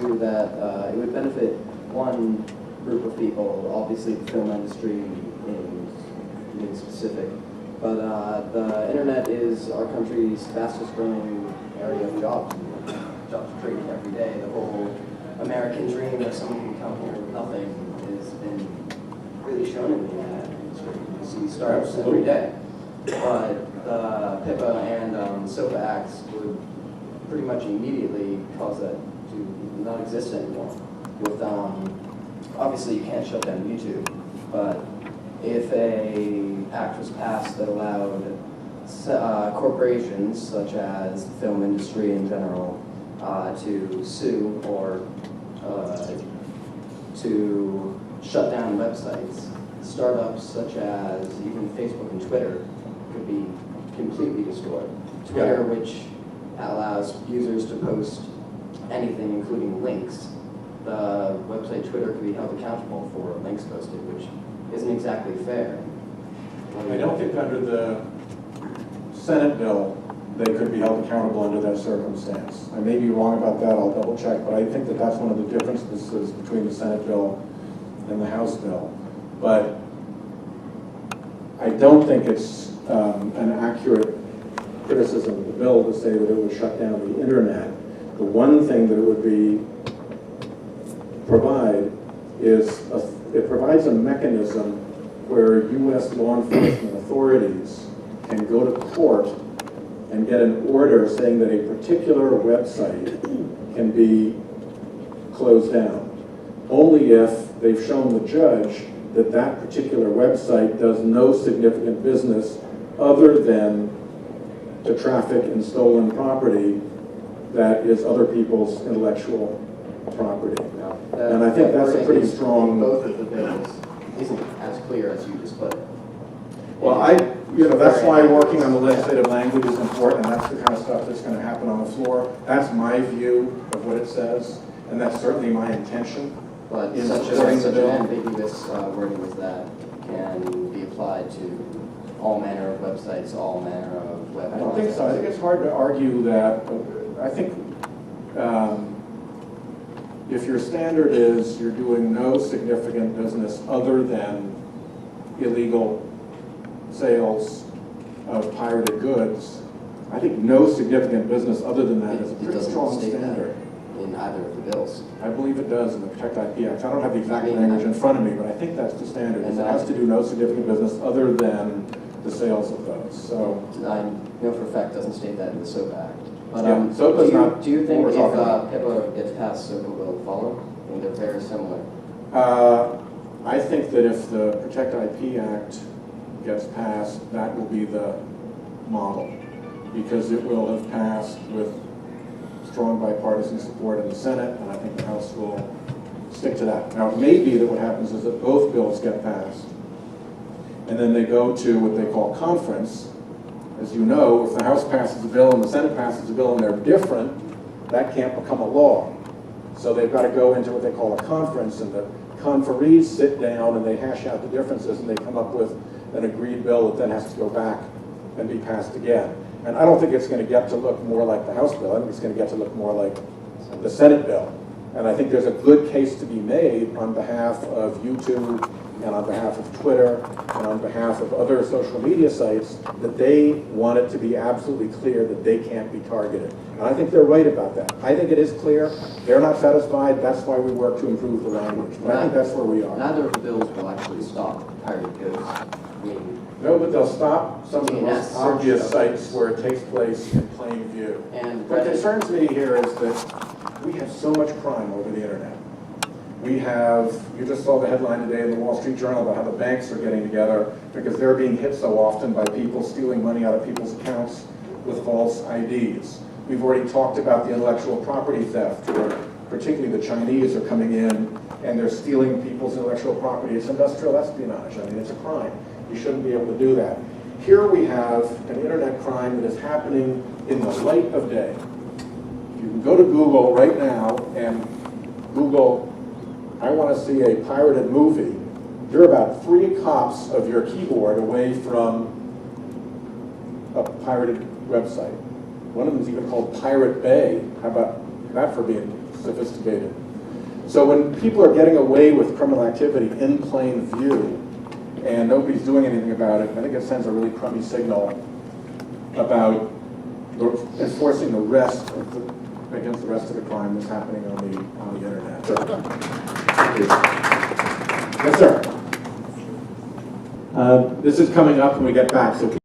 argue that it would benefit one group of people, obviously the film industry in specific, but the internet is our country's fastest growing area of jobs. Jobs created every day. The whole American dream that someone can come here with nothing has been really shown in the internet industry. You see startups every day. But the PIPA and SOPA acts would pretty much immediately cause that to not exist anymore. With obviously you can't shut down YouTube, but if a act was passed that allowed corporations such as the film industry in general to sue or to shut down websites, startups such as even Facebook and Twitter could be completely destroyed. Twitter, which allows users to post anything, including links. The website Twitter could be held accountable for links posted, which isn't exactly fair. I don't think under the Senate bill they could be held accountable under that circumstance. I may be wrong about that, I'll double check, but I think that that's one of the differences between the Senate bill and the House bill. But I don't think it's an accurate criticism of the bill to say that it would shut down the internet. The one thing that it would provide is it provides a mechanism where U.S. law enforcement authorities can go to court and get an order saying that a particular website can be closed down, only if they've shown the judge that that particular website does no significant business other than to traffic in stolen property that is other people's intellectual property. And I think that's a pretty strong... Both of the bills isn't as clear as you just put it. Well, that's why working on the legislative language is important, and that's the kind of stuff that's going to happen on the floor. That's my view of what it says, and that's certainly my intention. But such an ambiguous wording as that can be applied to all manner of websites, all manner of web I don't think so. I think it's hard to argue that. I think if your standard is you're doing no significant business other than illegal sales of pirated goods, I think no significant business other than that is a pretty strong standard. In either of the bills. I believe it does in the Protect IP Act. I don't have the exact language in front of me, but I think that's the standard. It has to do no significant business other than the sales of those. So I know for a fact it doesn't state that in the SOPA Act. But do you think if PIPA gets passed, SOPA will follow? I mean, they're very similar. I think that if the Protect IP Act gets passed, that will be the model, because it will have passed with strong bipartisan support in the Senate, and I think the House will stick to that. Now, it may be that what happens is that both bills get passed, and then they go to what they call conference. As you know, if the House passes a bill and the Senate passes a bill and they're different, that can't become a law. So they've got to go into what they call a conference, and the conferees sit down and they hash out the differences, and they come up with an agreed bill that then has to go back and be passed again. And I don't think it's going to get to look more like the House bill. I think it's going to get to look more like the Senate bill. And I think there's a good case to be made on behalf of YouTube and on behalf of Twitter and on behalf of other social media sites that they want it to be absolutely clear that they can't be targeted. And I think they're right about that. I think it is clear. They're not satisfied. That's why we work to improve the language. But I think that's where we are. Neither of the bills will actually stop pirated goods. No, but they'll stop some of the most obvious sites where it takes place in plain view. And what concerns me here is that we have so much crime over the internet. We have, you just saw the headline today in the Wall Street Journal about how the banks are getting together because they're being hit so often by people stealing money out of people's accounts with false IDs. We've already talked about the intellectual property theft, where particularly the Chinese are coming in and they're stealing people's intellectual property. It's industrial espionage. I mean, it's a crime. You shouldn't be able to do that. Here we have an internet crime that is happening in the light of day. You can go to Google right now and Google, I want to see a pirated movie. You're about 3 hops of your keyboard away from a pirated website. One of them is even called Pirate Bay. How about that for being sophisticated. So when people are getting away with criminal activity in plain view and nobody's doing anything about it, I think it sends a really crummy signal about enforcing the rest of against the rest of the crime that's happening on the internet. Sure. Thank you. Yes, sir. This is coming up when we get back. So.